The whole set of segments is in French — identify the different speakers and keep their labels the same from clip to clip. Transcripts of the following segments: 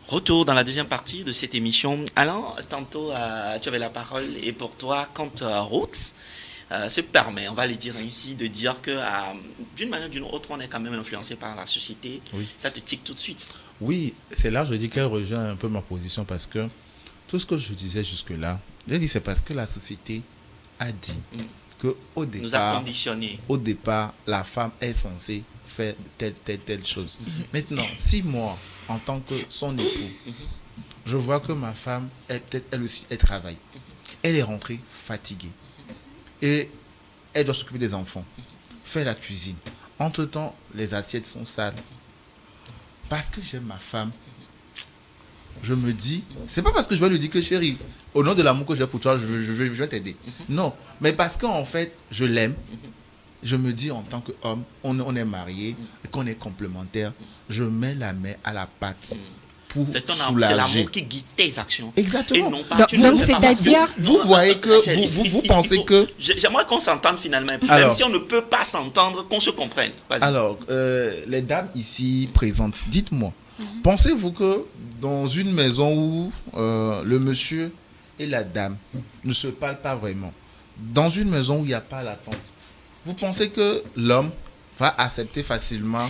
Speaker 1: Retour dans la deuxième partie de cette émission. Alain, tantôt tu avais la parole et pour toi, quand Roots se permet, on va le dire ainsi, de dire que d'une manière ou d'une autre, on est quand même influencé par la société,
Speaker 2: Oui.
Speaker 1: ça te tique tout de suite.
Speaker 2: Oui, c'est là que je dis qu'elle rejoint un peu ma position parce que tout ce que je disais jusque-là, j'ai dit c'est parce que la société a dit que
Speaker 1: Nous a conditionnés.
Speaker 2: au départ, la femme est censée faire telle chose. Maintenant, si moi, en tant que son époux, je vois que ma femme, elle aussi, elle travaille. Elle est rentrée fatiguée. Et elle doit s'occuper des enfants, faire la cuisine. Entre-temps, les assiettes sont sales. Parce que j'aime ma femme, je me dis, c'est pas parce que je vais lui dire que chérie, au nom de l'amour que j'ai pour toi, je vais t'aider. Non, mais parce qu'en fait, je l'aime. Je me dis en tant qu'homme, on est mariés et qu'on est complémentaires. Je mets la main à la pâte pour
Speaker 1: C'est
Speaker 2: soulager.
Speaker 1: l'amour qui guide tes actions.
Speaker 2: Exactement.
Speaker 1: Et non pas, tu ne
Speaker 3: Donc
Speaker 1: le fais pas
Speaker 3: c'est-à-dire,
Speaker 1: parce que-
Speaker 2: Vous voyez que
Speaker 1: Rachel,
Speaker 2: vous pensez que...
Speaker 1: J'aimerais qu'on s'entende finalement. Même
Speaker 2: Alors.
Speaker 1: si on ne peut pas s'entendre, qu'on se comprenne. Vas-y.
Speaker 2: Alors, les dames ici présentes, dites-moi, pensez-vous que dans une maison où le monsieur et la dame ne se parlent pas vraiment, dans une maison où il n'y a pas l'attente, vous pensez que l'homme va accepter facilement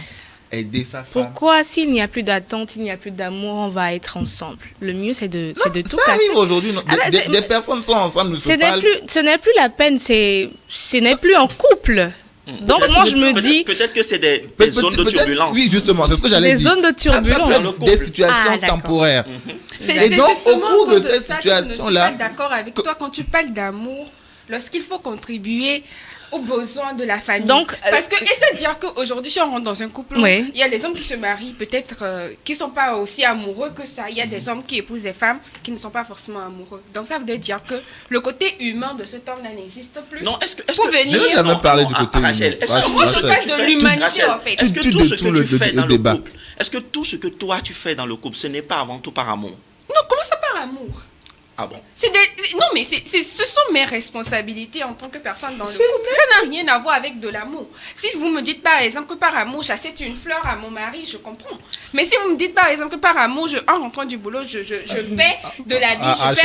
Speaker 2: aider sa femme?
Speaker 3: pourquoi s'il n'y a plus d'attente, il n'y a plus d'amour, on va être ensemble? Le mieux, c'est de tout
Speaker 2: Ça
Speaker 3: casser.
Speaker 2: arrive aujourd'hui. Non?
Speaker 3: Ah ben,
Speaker 2: Des personnes sont ensemble, ne se parlent.
Speaker 3: Ce n'est plus la peine, ce n'est plus un couple. Donc
Speaker 1: Peut-être
Speaker 3: moi,
Speaker 1: que-
Speaker 3: je me
Speaker 1: peut-être-
Speaker 3: dis,
Speaker 1: Peut-être que c'est des
Speaker 2: Peut-
Speaker 1: zones de
Speaker 2: peut-être-
Speaker 1: turbulence.
Speaker 2: Oui, justement, c'est ce que j'allais
Speaker 3: Des
Speaker 2: dire.
Speaker 3: zones de turbulence.
Speaker 2: Ça
Speaker 1: Dans le
Speaker 2: peut être des
Speaker 1: couple.
Speaker 2: situations
Speaker 3: Ah, d'accord.
Speaker 2: temporaires.
Speaker 4: C'est
Speaker 2: Et donc, au
Speaker 4: justement
Speaker 2: cours de
Speaker 4: cause
Speaker 2: cette
Speaker 4: ça que je ne suis
Speaker 2: situation-là,
Speaker 4: pas d'accord avec toi quand tu parles d'amour, lorsqu'il faut contribuer aux besoins de la famille.
Speaker 3: Donc,
Speaker 4: parce que, essaie de dire qu'aujourd'hui, si on rentre dans un couple, où
Speaker 3: Oui.
Speaker 4: il y a des hommes qui se marient, peut-être, qui ne sont pas aussi amoureux que ça. Il y a des hommes qui épousent des femmes qui ne sont pas forcément amoureux. Donc, ça veut dire que le côté humain de cet homme-là n'existe plus.
Speaker 1: Non, est-ce que
Speaker 4: Pour venir-
Speaker 2: Je n'ai jamais
Speaker 1: non,
Speaker 2: parlé
Speaker 1: non,
Speaker 2: du côté
Speaker 1: Rachel,
Speaker 2: humain.
Speaker 1: est-ce que
Speaker 2: Rachel,
Speaker 1: moi, je
Speaker 2: Rachel.
Speaker 1: parle
Speaker 4: de l'humanité, en fait.
Speaker 1: Est-ce que
Speaker 2: Tu
Speaker 1: tout ce que
Speaker 2: détournes
Speaker 1: tu fais
Speaker 2: le
Speaker 1: dans le
Speaker 2: débat.
Speaker 1: couple, est-ce que tout ce que toi tu fais dans le couple, ce n'est pas avant tout par amour?
Speaker 4: Non, comment ça par amour?
Speaker 1: Ah bon?
Speaker 4: Non, mais ce sont mes responsabilités en tant que personne dans le couple. Ça n'a rien à voir avec de l'amour. Si vous me dites par exemple que par amour, j'achète une fleur à mon mari, je comprends. Mais si vous me dites par exemple que par amour, en rentrant du boulot, je paie de la vie,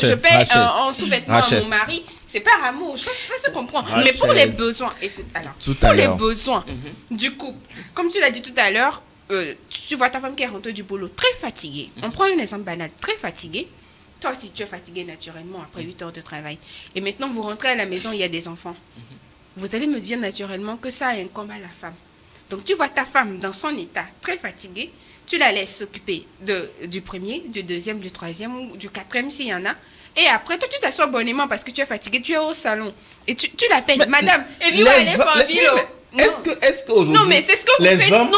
Speaker 4: je paie en sous-vêtements à mon mari, c'est par amour. Ça se comprend. Mais pour les besoins, écoute, alors, pour les besoins du couple, comme tu l'as dit tout à l'heure, tu vois ta femme qui est rentrée du boulot très fatiguée. On prend un exemple banal, très fatiguée. Toi aussi, tu es fatigué naturellement après 8 heures de travail. Et maintenant, vous rentrez à la maison, il y a des enfants. Vous allez me dire naturellement que ça incombe à la femme. Donc, tu vois ta femme dans son état très fatiguée. Tu la laisses s'occuper du premier, du deuxième, du troisième ou du quatrième s'il y en a. Et après, toi, tu t'assois bonnement parce que tu es fatigué. Tu es au salon. Et tu l'appelles, madame. Et viens aller pour un bilo.
Speaker 2: Est-ce qu'aujourd'hui,
Speaker 4: Non, mais c'est ce que vous
Speaker 2: les
Speaker 4: faites.
Speaker 2: hommes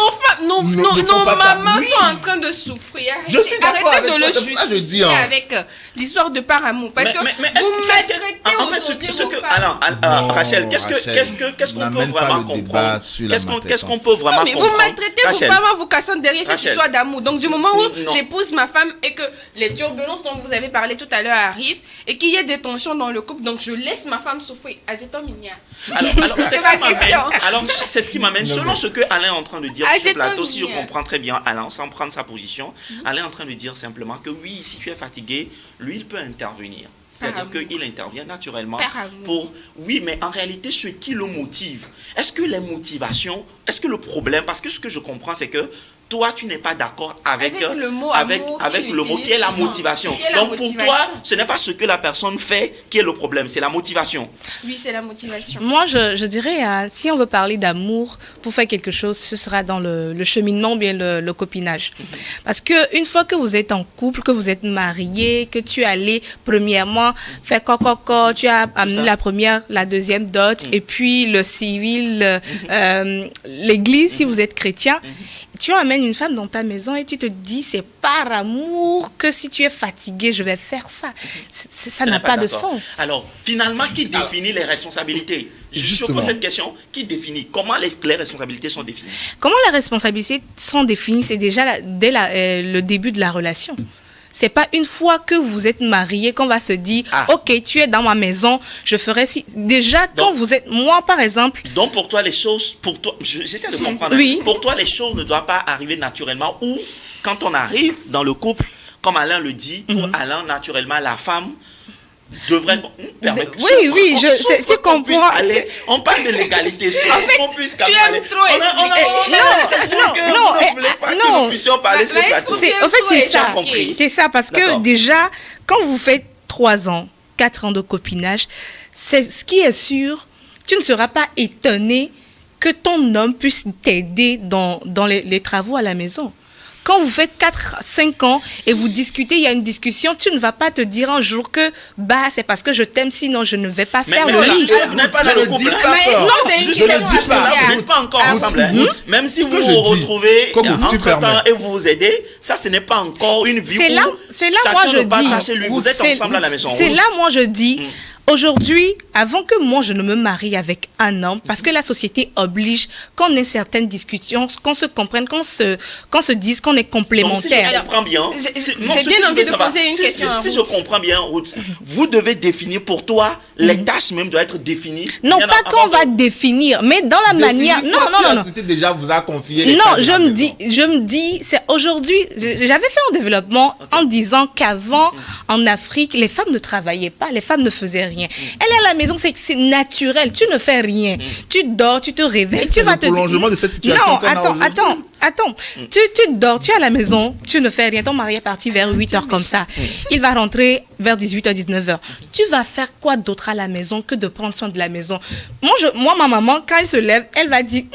Speaker 4: Nos
Speaker 2: ne font pas ça?
Speaker 4: mamans
Speaker 2: Oui.
Speaker 4: sont en train de souffrir.
Speaker 2: Je suis d'accord
Speaker 4: Arrêtez
Speaker 2: avec
Speaker 4: de
Speaker 2: toi,
Speaker 4: le
Speaker 2: c'est pour ça que je dis,
Speaker 4: justifier
Speaker 2: hein.
Speaker 4: avec l'histoire de par amour. Parce que
Speaker 1: mais est-ce
Speaker 4: vous
Speaker 1: que
Speaker 4: maltraitez
Speaker 1: en fait,
Speaker 4: aujourd'hui
Speaker 1: ce
Speaker 4: vos
Speaker 1: que
Speaker 4: femmes.
Speaker 1: alors, Rachel, qu'est-ce
Speaker 2: Rachel,
Speaker 1: qu'on peut
Speaker 2: n'amène pas
Speaker 1: vraiment
Speaker 2: le débat
Speaker 1: comprendre?
Speaker 2: sur la
Speaker 1: Qu'est-ce qu'on
Speaker 2: maltraitance.
Speaker 1: peut vraiment
Speaker 4: Non, mais
Speaker 1: comprendre?
Speaker 4: vous maltraitez vos
Speaker 1: Rachel,
Speaker 4: femmes en vous cachant derrière cette
Speaker 1: Rachel.
Speaker 4: histoire d'amour. Donc, du moment où
Speaker 1: Non.
Speaker 4: j'épouse ma femme et que les turbulences dont vous avez parlé tout à l'heure arrivent et qu'il y ait des tensions dans le couple, donc je laisse ma femme souffrir.
Speaker 1: Alors, c'est ce
Speaker 4: ma
Speaker 1: qui m'amène.
Speaker 4: question.
Speaker 1: Alors, c'est ce qui m'amène. Selon ce que Alain est en train de dire
Speaker 4: Ah,
Speaker 1: sur ce
Speaker 4: c'est
Speaker 1: plateau,
Speaker 4: pas
Speaker 1: si je
Speaker 4: mignon.
Speaker 1: comprends très bien Alain, sans prendre sa position, Alain est en train de dire simplement que oui, si tu es fatigué, lui, il peut intervenir. C'est-à-dire
Speaker 4: Par amour.
Speaker 1: qu'il intervient naturellement
Speaker 4: Par amour.
Speaker 1: pour... Oui, mais en réalité, ce qui le motive, est-ce que les motivations, est-ce que le problème, parce que ce que je comprends, c'est que toi, tu n'es pas d'accord avec
Speaker 4: le mot
Speaker 1: avec
Speaker 4: amour
Speaker 1: le mot qui est la
Speaker 4: utilise.
Speaker 1: motivation.
Speaker 4: Qui est la
Speaker 1: Donc, pour
Speaker 4: motivation.
Speaker 1: toi, ce n'est pas ce que la personne fait qui est le problème, c'est la motivation.
Speaker 4: Oui, c'est la motivation.
Speaker 3: moi, je dirais, si on veut parler d'amour pour faire quelque chose, ce sera dans le cheminement ou bien le copinage. Parce que une fois que vous êtes en couple, que vous êtes marié, que tu es allé premièrement faire coco, tu as amené
Speaker 1: ça.
Speaker 3: la première, la deuxième dot, et puis le civil, l'église, si vous êtes chrétien. Tu amènes une femme dans ta maison et tu te dis, c'est par amour que si tu es fatigué, je vais faire ça. Ça n'a
Speaker 1: n'est
Speaker 3: pas de
Speaker 1: d'accord.
Speaker 3: sens.
Speaker 1: Alors, finalement, qui définit les responsabilités? Je
Speaker 2: Justement.
Speaker 1: pose cette question. Qui définit? Comment les responsabilités sont définies?
Speaker 3: Comment les responsabilités sont définies? C'est déjà dès le début de la relation. C'est pas une fois que vous êtes mariés qu'on va se dire, ok, tu es dans ma maison, je ferai si. Déjà, quand
Speaker 1: Donc-
Speaker 3: vous êtes, moi par exemple,
Speaker 1: Donc, pour toi, les choses, pour toi, j'essaie de comprendre.
Speaker 3: Oui.
Speaker 1: Pour toi, les choses ne doivent pas arriver naturellement ou quand on arrive dans le couple, comme Alain le dit, pour Alain, naturellement, la femme devrait permettre
Speaker 3: oui, tu comprends.
Speaker 1: On parle de l'égalité, qu'on puisse
Speaker 4: tu aimes trop
Speaker 1: nous puissions parler sur le plateau.
Speaker 3: En fait, c'est ça, parce que déjà, quand vous faites 3 ans, 4 ans de copinage, c'est ce qui est sûr, tu ne seras pas étonné que ton homme puisse t'aider dans les travaux à la maison. Quand vous faites 4-5 ans et vous discutez, il y a une discussion, tu ne vas pas te dire un jour que c'est parce que je t'aime, sinon je ne vais pas faire le lit.
Speaker 1: Vous n'êtes pas dans le couple. Vous n'êtes pas encore ensemble. Même si vous vous retrouvez entre-temps et vous vous aidez, ça ce n'est pas encore une vie.
Speaker 3: C'est là moi je dis.
Speaker 1: Vous êtes ensemble à la maison.
Speaker 3: C'est là moi je dis. Aujourd'hui, avant que moi je ne me marie avec un homme, parce que la société oblige qu'on ait certaines discussions, qu'on se comprenne, qu'on se dise qu'on est complémentaires.
Speaker 1: Si je comprends bien,
Speaker 4: j'ai bien envie de poser une question.
Speaker 1: Si je comprends bien, Ruth, vous devez définir pour toi, les tâches même doivent être définies.
Speaker 3: Non, pas qu'on va définir, mais dans la manière. Non.
Speaker 2: C'était déjà vous a confié.
Speaker 3: Non, je me dis, c'est aujourd'hui. J'avais fait un développement en disant qu'avant, en Afrique, les femmes ne travaillaient pas, les femmes ne faisaient rien. Elle est à la maison, c'est naturel. Tu ne fais rien. Tu dors, tu te réveilles. Tu vas te
Speaker 2: prolongement de cette situation.
Speaker 3: Non, attends. Tu dors, tu es à la maison, tu ne fais rien. Ton mari est parti vers 8h comme ça. Il va rentrer vers 18h, 19h. Tu vas faire quoi d'autre à la maison que de prendre soin de la maison? Moi, ma maman, quand elle se lève, elle va dire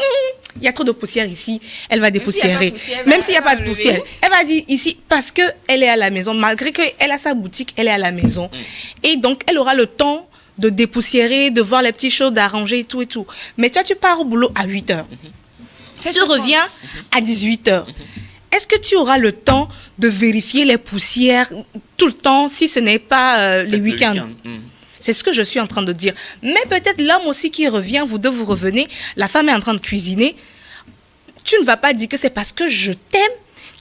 Speaker 3: il y a trop de poussière ici, elle va dépoussiérer. Même s'il n'y a pas de poussière, elle va dire ici, parce qu'elle est à la maison, malgré qu'elle a sa boutique, elle est à la maison. Et donc, elle aura le temps de dépoussiérer, de voir les petites choses, d'arranger et tout et tout. Mais toi, tu pars au boulot à 8h. Tu reviens à 18h. Est-ce que tu auras le temps de vérifier les poussières tout le temps, si ce n'est pas les week-ends? C'est ce que je suis en train de dire. Mais peut-être l'homme aussi qui revient, vous deux vous revenez, la femme est en train de cuisiner. Tu ne vas pas dire que c'est parce que je t'aime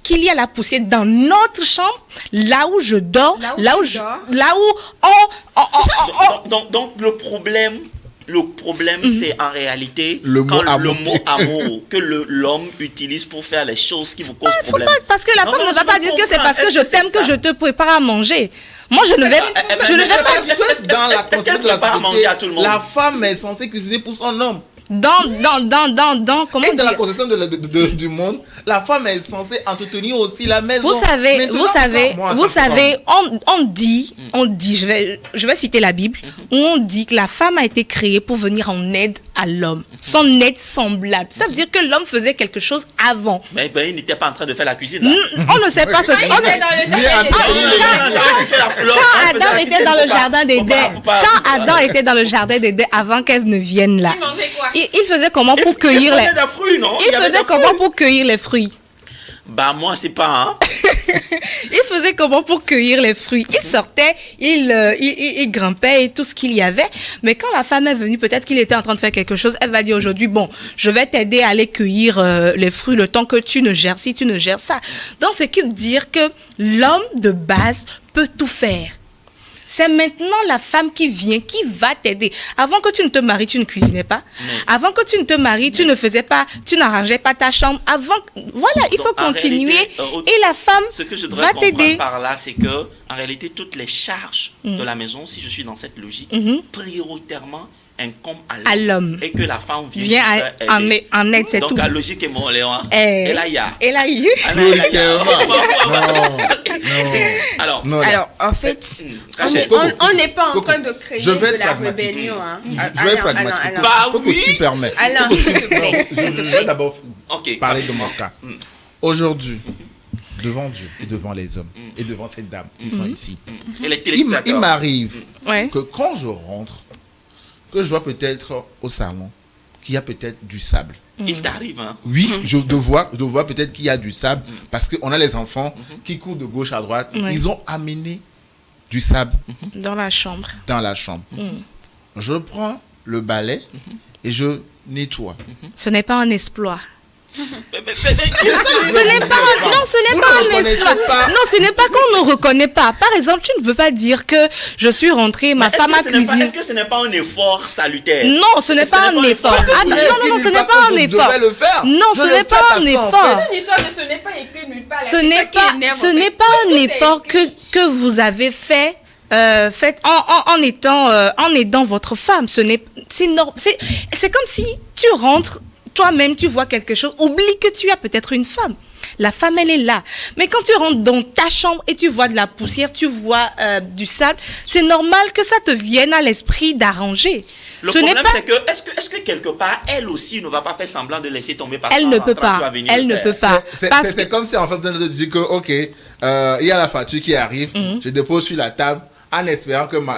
Speaker 3: qu'il y a la poussière dans notre chambre, là où je dors,
Speaker 1: Donc le problème, c'est en réalité le mot amour que l'homme utilise pour faire les choses qui vous causent problème.
Speaker 3: Parce que la femme ne va pas dire que c'est parce que je t'aime que je te prépare à manger. Moi, je ne vais pas
Speaker 2: dans la conception de la
Speaker 1: manger à tout le monde.
Speaker 2: La femme est censée cuisiner pour son homme.
Speaker 3: Comment
Speaker 2: et dans la conception du monde, la femme est censée entretenir aussi la maison.
Speaker 3: Vous savez, on dit, je vais citer la Bible, où on dit que la femme a été créée pour venir en aide à l'homme, son aide semblable. Ça veut dire que l'homme faisait quelque chose avant.
Speaker 1: Mais il n'était pas en train de faire la cuisine. Là.
Speaker 3: On ne sait pas ce que. Quand Adam était dans le jardin d'Éden, avant qu'Ève ne vienne là. Il faisait comment pour cueillir les fruits, non? Il faisait comment pour cueillir les fruits?
Speaker 1: Moi, c'est pas,
Speaker 3: Il faisait comment pour cueillir les fruits? Il sortait, il grimpait et tout ce qu'il y avait. Mais quand la femme est venue, peut-être qu'il était en train de faire quelque chose, elle va dire aujourd'hui, je vais t'aider à aller cueillir les fruits le temps que tu ne gères ci, tu ne gères ça. Donc, c'est qui veut dire que l'homme de base peut tout faire. C'est maintenant la femme qui vient, qui va t'aider. Avant que tu ne te maries, tu ne cuisinais pas. Avant que tu ne te maries, tu ne faisais pas, tu n'arrangeais pas ta chambre. Voilà, il faut continuer. Et la femme
Speaker 1: ce que je
Speaker 3: va t'aider.
Speaker 1: Par là, c'est que, en réalité, toutes les charges de la maison, si je suis dans cette logique, prioritairement, incombe à l'homme. Et que la femme vient
Speaker 3: en aide, c'est
Speaker 1: donc,
Speaker 3: tout.
Speaker 1: Donc, la logique est mon Léon.
Speaker 3: Et là, il y a.
Speaker 1: Alors,
Speaker 4: en fait, on n'est pas en train de créer de la rébellion.
Speaker 2: Je vais être pragmatique.
Speaker 1: Oui.
Speaker 2: Si tu permets.
Speaker 4: Alors, s'il te plaît.
Speaker 2: Je vais d'abord parler de mon cas. Aujourd'hui, devant Dieu et devant les hommes et devant cette dame qui sont ici, il m'arrive que quand je rentre, que je vois peut-être au salon qu'il y a peut-être du sable.
Speaker 1: Il t'arrive, hein?
Speaker 2: Oui, je vois peut-être qu'il y a du sable parce qu'on a les enfants qui courent de gauche à droite.
Speaker 3: Ouais.
Speaker 2: Ils ont amené du sable
Speaker 3: dans la chambre.
Speaker 2: Je prends le balai et je nettoie.
Speaker 3: Ce n'est pas un exploit. Ce n'est pas un esclave. Non, ce n'est pas qu'on ne reconnaît pas. Par exemple, tu ne veux pas dire que je suis rentrée, ma femme a cuisiné.
Speaker 1: Est-ce que ce n'est pas un effort salutaire?
Speaker 3: Non, ce n'est pas un effort. Non, ce n'est pas un effort. Non, ce n'est pas un effort.
Speaker 4: Ce n'est pas écrit nulle part.
Speaker 3: Ce n'est pas un effort que vous avez fait. Faites en aidant votre femme. C'est comme si tu rentres, toi-même tu vois quelque chose, oublie que tu as peut-être une femme. La femme, elle est là. Mais quand tu rentres dans ta chambre et tu vois de la poussière, tu vois du sable, c'est normal que ça te vienne à l'esprit d'arranger.
Speaker 1: Le problème, c'est que, est-ce que quelque part, elle aussi ne va pas faire semblant de laisser tomber parce
Speaker 3: elle ne peut pas. Elle ne peut pas.
Speaker 2: C'est comme si en fait, vous allez dire que, ok, il y a la facture qui arrive, je dépose sur la table, en espérant que ma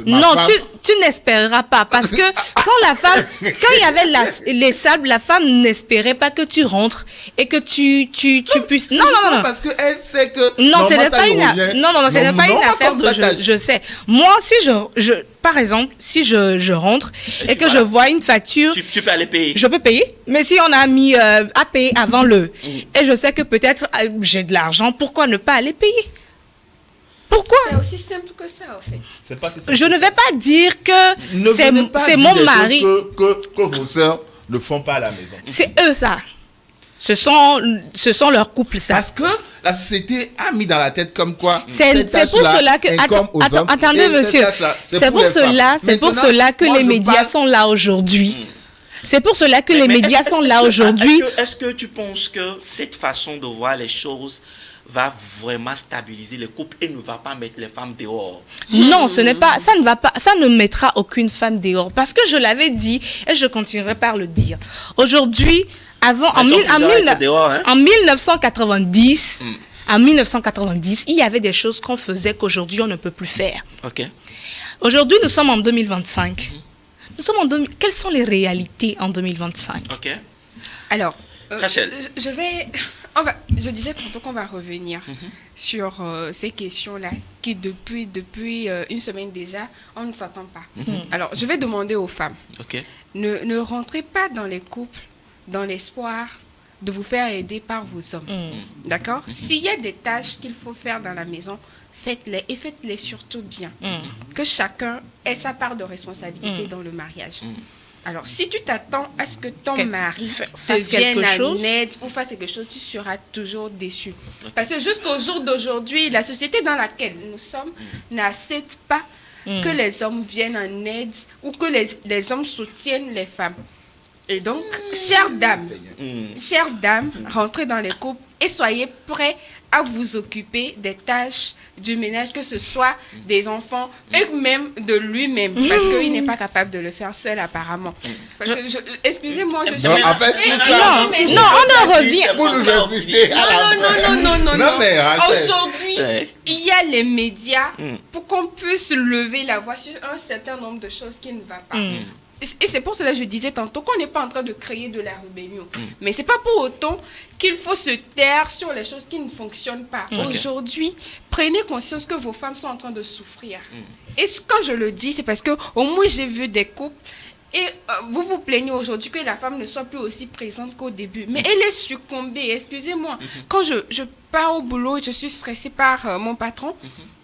Speaker 3: non,
Speaker 2: femme...
Speaker 3: tu n'espéreras pas, parce que quand il y avait les sables, la femme n'espérait pas que tu rentres et que tu puisses. Non.
Speaker 2: Parce que elle sait que.
Speaker 3: Non, ce n'est pas une affaire de je sais. Moi, si par exemple, si je rentre et que je vois une facture,
Speaker 1: tu peux aller payer.
Speaker 3: Je peux payer, mais si on a mis à payer avant et je sais que peut-être j'ai de l'argent, pourquoi ne pas aller payer? Pourquoi?
Speaker 4: C'est aussi simple que ça, en fait.
Speaker 2: C'est pas si simple.
Speaker 3: Je ne vais pas dire que c'est mon mari.
Speaker 2: Que vos sœurs ne font pas à la maison.
Speaker 3: C'est eux, ça. Ce sont leurs couples, ça.
Speaker 2: Parce que la société a mis dans la tête comme quoi.
Speaker 3: C'est pour cela que. Attendez, monsieur. C'est pour cela que les médias sont là aujourd'hui. C'est pour cela que les médias sont là aujourd'hui.
Speaker 1: Est-ce que tu penses que cette façon de voir les choses va vraiment stabiliser les couples et ne va pas mettre les femmes dehors?
Speaker 3: Non, ça ne mettra aucune femme dehors. Parce que je l'avais dit et je continuerai par le dire. Aujourd'hui, en 1990, il y avait des choses qu'on faisait qu'aujourd'hui on ne peut plus faire.
Speaker 1: Ok.
Speaker 3: Aujourd'hui, nous sommes en 2025. Quelles sont les réalités en 2025?
Speaker 1: Ok.
Speaker 4: Alors,
Speaker 1: Rachel.
Speaker 4: Je disais tantôt qu'on va revenir sur ces questions-là qui depuis une semaine déjà, on ne s'attend pas. Alors, je vais demander aux femmes, ne rentrez pas dans les couples dans l'espoir de vous faire aider par vos hommes. D'accord? S'il y a des tâches qu'il faut faire dans la maison, faites-les et faites-les surtout bien. Que chacun ait sa part de responsabilité dans le mariage. Alors, si tu t'attends à ce que ton mari te vienne en aide ou fasse quelque chose, tu seras toujours déçu. Parce que jusqu'au jour d'aujourd'hui, la société dans laquelle nous sommes n'accepte pas que les hommes viennent en aide ou que les hommes soutiennent les femmes. Et donc, chères dames, rentrez dans les couples et soyez prêts à vous occuper des tâches du ménage, que ce soit des enfants et même de lui-même, parce qu'il n'est pas capable de le faire seul apparemment. Parce que excusez-moi, je suis...
Speaker 3: Non, on en revient.
Speaker 4: Non. Aujourd'hui, il y a les médias pour qu'on puisse lever la voix sur un certain nombre de choses qui ne vont pas. Et c'est pour cela que je disais tantôt qu'on n'est pas en train de créer de la rébellion. Mais ce n'est pas pour autant qu'il faut se taire sur les choses qui ne fonctionnent pas. Aujourd'hui, prenez conscience que vos femmes sont en train de souffrir. Et quand je le dis, c'est parce que au moins j'ai vu des couples et vous vous plaignez aujourd'hui que la femme ne soit plus aussi présente qu'au début. Mais elle est succombée, excusez-moi. Quand je pars au boulot, je suis stressée par mon patron.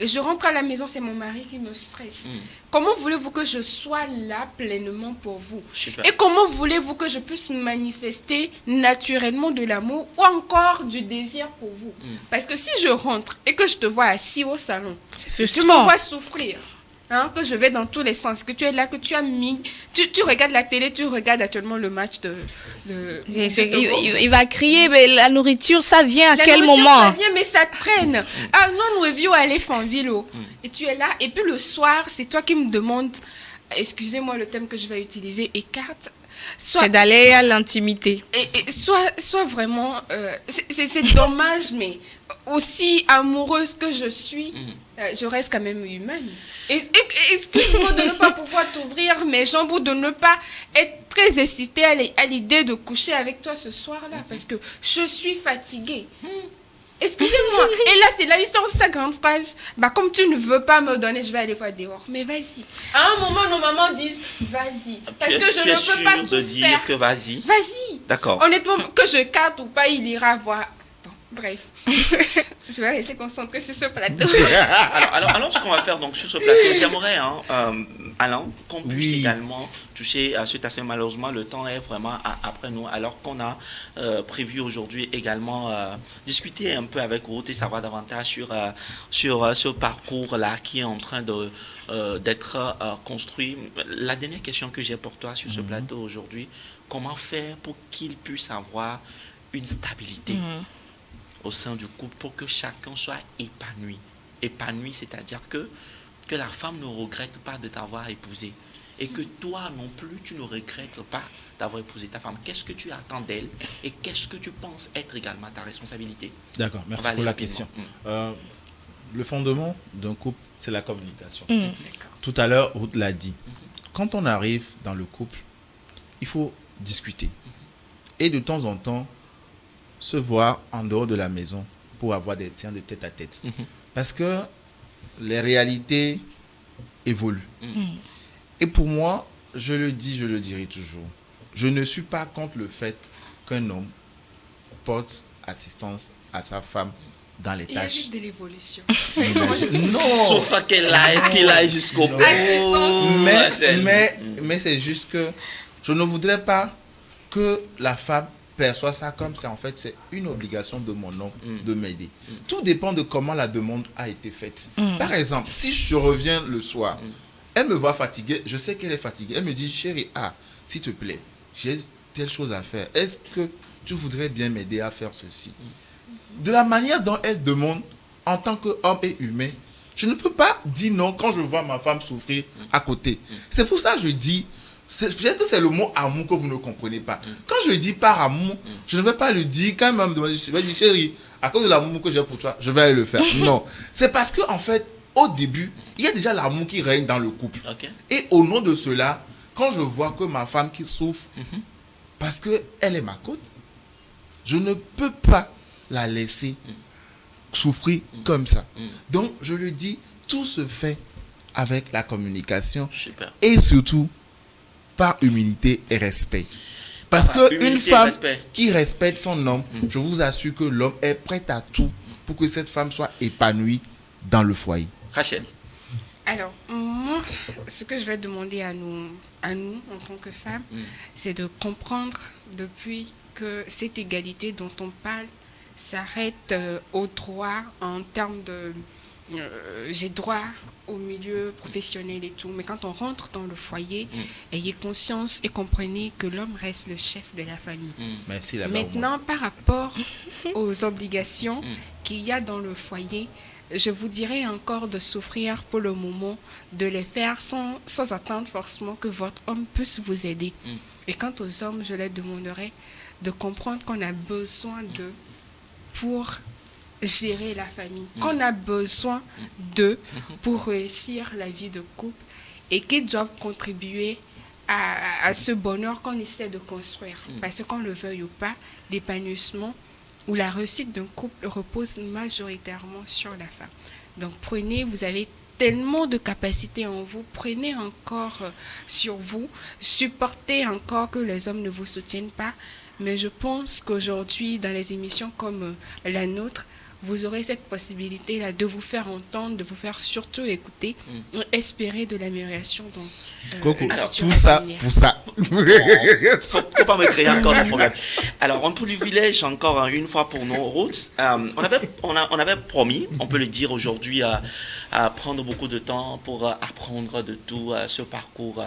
Speaker 4: Et je rentre à la maison, c'est mon mari qui me stresse. Comment voulez-vous que je sois là pleinement pour vous? Super. Et comment voulez-vous que je puisse manifester naturellement de l'amour ou encore du désir pour vous? Parce que si je rentre et que je te vois assis au salon, tu me vois souffrir. Que je vais dans tous les sens, que tu es là, que tu as mis... Tu regardes la télé, tu regardes actuellement le match
Speaker 3: il va crier, mais la nourriture, ça vient à quel moment?
Speaker 4: Ça vient, mais ça traîne. Ah non, nous viens aller en ville. Et tu es là, et puis le soir, c'est toi qui me demandes, excusez-moi le thème que je vais utiliser, écarte.
Speaker 3: C'est d'aller à l'intimité.
Speaker 4: Et soit vraiment... c'est dommage, mais aussi amoureuse que je suis, je reste quand même humaine. Et excuse-moi de ne pas pouvoir t'ouvrir mes jambes ou de ne pas être très excitée à l'idée de coucher avec toi ce soir-là, parce que je suis fatiguée. Excusez-moi. Et là, c'est là, il sort de sa grande phrase. Bah, comme tu ne veux pas me donner, je vais aller voir dehors. Mais vas-y. À un moment, nos mamans disent, vas-y. Parce que je ne peux pas tout
Speaker 1: de dire
Speaker 4: faire.
Speaker 1: que vas-y.
Speaker 4: Vas-y.
Speaker 1: D'accord.
Speaker 4: Honnêtement, que je capte ou pas, il ira voir. Bon, bref. Je vais rester concentrée sur ce plateau.
Speaker 1: Alors, ce qu'on va faire donc sur ce plateau, j'aimerais, Alain, qu'on puisse également toucher à cet aspect. Malheureusement, le temps est vraiment après nous, alors qu'on a prévu aujourd'hui également discuter un peu avec vous et savoir davantage sur ce parcours-là qui est en train d'être construit. La dernière question que j'ai pour toi sur ce plateau aujourd'hui, comment faire pour qu'il puisse avoir une stabilité au sein du couple pour que chacun soit épanoui. Épanoui, c'est-à-dire que la femme ne regrette pas de t'avoir épousé et que toi non plus, tu ne regrettes pas d'avoir épousé ta femme. Qu'est-ce que tu attends d'elle et qu'est-ce que tu penses être également ta responsabilité?
Speaker 2: D'accord, merci pour la question. Le fondement d'un couple, c'est la communication. Tout à l'heure, Ruth l'a dit. Quand on arrive dans le couple, il faut discuter. Et de temps en temps, se voir en dehors de la maison pour avoir des séances de tête à tête. Parce que les réalités évoluent. Et pour moi, je le dis, je le dirai toujours. Je ne suis pas contre le fait qu'un homme porte assistance à sa femme dans les tâches.
Speaker 4: Il y a de l'évolution.
Speaker 2: Non.
Speaker 1: Sauf qu'il aille jusqu'au bout.
Speaker 2: Mais c'est juste que je ne voudrais pas que la femme perçoit ça comme c'est en fait c'est une obligation de mon homme de m'aider. Tout dépend de comment la demande a été faite. Par exemple, si je reviens le soir, elle me voit fatiguée, je sais qu'elle est fatiguée. Elle me dit, chérie, s'il te plaît, j'ai telle chose à faire. Est-ce que tu voudrais bien m'aider à faire ceci? De la manière dont elle demande, en tant qu'homme et humain, je ne peux pas dire non quand je vois ma femme souffrir à côté. C'est pour ça que je dis, peut-être que c'est le mot amour que vous ne comprenez pas. Quand je dis par amour, je ne vais pas le dire quand même me demande, je vais dire chérie, à cause de l'amour que j'ai pour toi, je vais aller le faire. Non, c'est parce que en fait, au début, il y a déjà l'amour qui règne dans le couple. Et au nom de cela, quand je vois que ma femme qui souffre, parce que elle est ma côte, je ne peux pas la laisser souffrir comme ça. Donc, je le dis, tout se fait avec la communication.
Speaker 1: Super.
Speaker 2: Et surtout par humilité et respect. Parce qu'une femme qui respecte son homme, je vous assure que l'homme est prêt à tout pour que cette femme soit épanouie dans le foyer.
Speaker 1: Rachel.
Speaker 4: Alors, moi, ce que je vais demander à nous en tant que femmes, c'est de comprendre depuis que cette égalité dont on parle s'arrête au droit en termes de... j'ai droit au milieu professionnel et tout, mais quand on rentre dans le foyer, ayez conscience et comprenez que l'homme reste le chef de la famille.
Speaker 2: Merci,
Speaker 4: maintenant, par rapport aux obligations qu'il y a dans le foyer, je vous dirais encore de souffrir pour le moment, de les faire sans attendre forcément que votre homme puisse vous aider. Et quant aux hommes, je leur demanderai de comprendre qu'on a besoin d'eux pour gérer la famille, qu'on a besoin d'eux pour réussir la vie de couple et qu'ils doivent contribuer à ce bonheur qu'on essaie de construire. Parce que qu'on le veuille ou pas, l'épanouissement ou la réussite d'un couple repose majoritairement sur la femme. Donc vous avez tellement de capacités en vous, prenez encore sur vous, supportez encore que les hommes ne vous soutiennent pas. Mais je pense qu'aujourd'hui, dans les émissions comme la nôtre, vous aurez cette possibilité-là de vous faire entendre, de vous faire surtout écouter, espérer de l'amélioration.
Speaker 2: Alors, tout ça pour ça.
Speaker 1: Faut pas me créer encore de problème. Alors, un privilège encore une fois pour nos routes. On avait promis, on peut le dire aujourd'hui, à prendre beaucoup de temps pour apprendre de tout ce parcours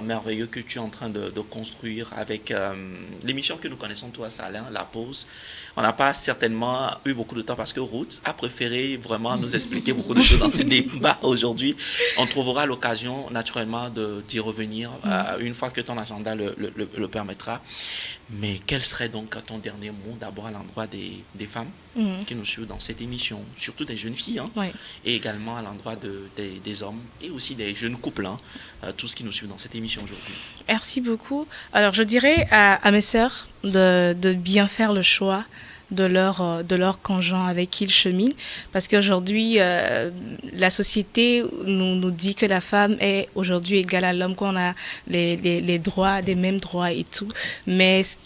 Speaker 1: merveilleux que tu es en train de construire avec l'émission que nous connaissons toi, Salin, La Pause. On n'a pas certainement eu beaucoup de temps parce que Ruth a préféré vraiment nous expliquer beaucoup de choses dans ce débat aujourd'hui. On trouvera l'occasion naturellement d'y revenir une fois que ton agenda le permettra. Mais quel serait donc ton dernier mot d'abord à l'endroit des femmes qui nous suivent dans cette émission, surtout des jeunes filles, et également à l'endroit des hommes et aussi des jeunes couples, tous qui nous suivent dans cette émission aujourd'hui.
Speaker 3: Merci beaucoup. Alors je dirais à mes sœurs de bien faire le choix de leur conjoint avec qui ils cheminent. Parce qu'aujourd'hui, la société nous dit que la femme est aujourd'hui égale à l'homme, qu'on a les droits, les mêmes droits et tout. Mais ce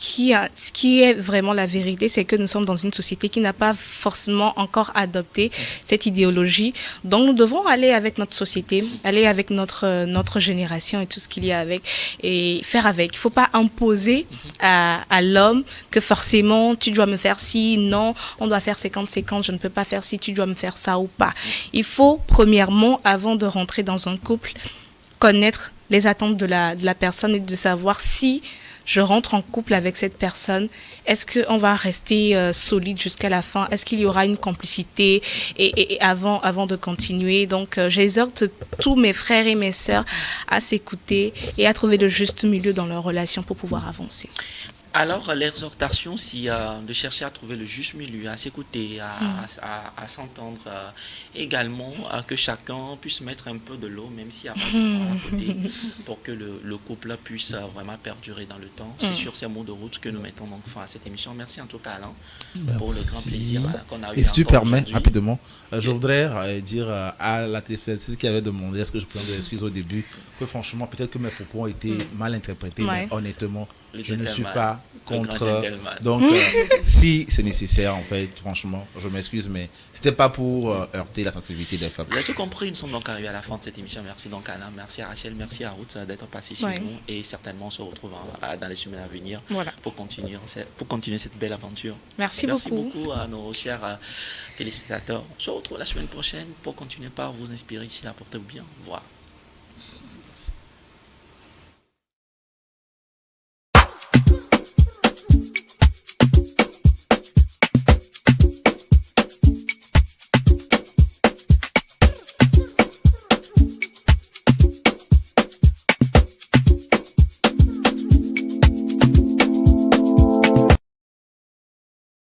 Speaker 3: qui est vraiment la vérité, c'est que nous sommes dans une société qui n'a pas forcément encore adopté cette idéologie. Donc nous devons aller avec notre société, aller avec notre génération et tout ce qu'il y a avec, et faire avec. Il ne faut pas imposer à l'homme que forcément tu dois me faire ci, non, on doit faire 50-50, je ne peux pas faire ci, tu dois me faire ça ou pas. Il faut premièrement, avant de rentrer dans un couple, connaître les attentes de la personne et de savoir si je rentre en couple avec cette personne, est-ce qu'on va rester solide jusqu'à la fin? Est-ce qu'il y aura une complicité et avant de continuer? Donc, j'exhorte tous mes frères et mes sœurs à s'écouter et à trouver le juste milieu dans leur relation pour pouvoir avancer.
Speaker 1: Alors, l'exhortation, c'est de chercher à trouver le juste milieu, à s'écouter, à s'entendre, également que chacun puisse mettre un peu de l'eau, même s'il n'y a pas de fond à côté, pour que le couple puisse vraiment perdurer dans le temps. C'est sur ces mots de route que nous mettons donc fin à cette émission. Merci en tout cas, Alain, pour le grand plaisir qu'on a eu.
Speaker 2: Et si tu permets,
Speaker 1: aujourd'hui.
Speaker 2: rapidement, je voudrais dire à la téléspectatrice qui avait demandé est-ce que je prends des excuses au début, que franchement, peut-être que mes propos ont été mal interprétés, mais honnêtement, je ne suis pas contre. Donc, si c'est nécessaire, en fait, franchement, je m'excuse, mais c'était pas pour heurter la sensibilité des femmes.
Speaker 1: Vous avez tout compris, nous sommes donc arrivés à la fin de cette émission. Merci donc Alain, merci à Rachel, merci à Ruth d'être passé chez nous, et certainement on se retrouve dans les semaines à venir pour continuer cette belle aventure.
Speaker 3: Merci
Speaker 1: beaucoup à nos chers téléspectateurs. On se retrouve la semaine prochaine pour continuer par vous inspirer si la porte vous bien. Voilà.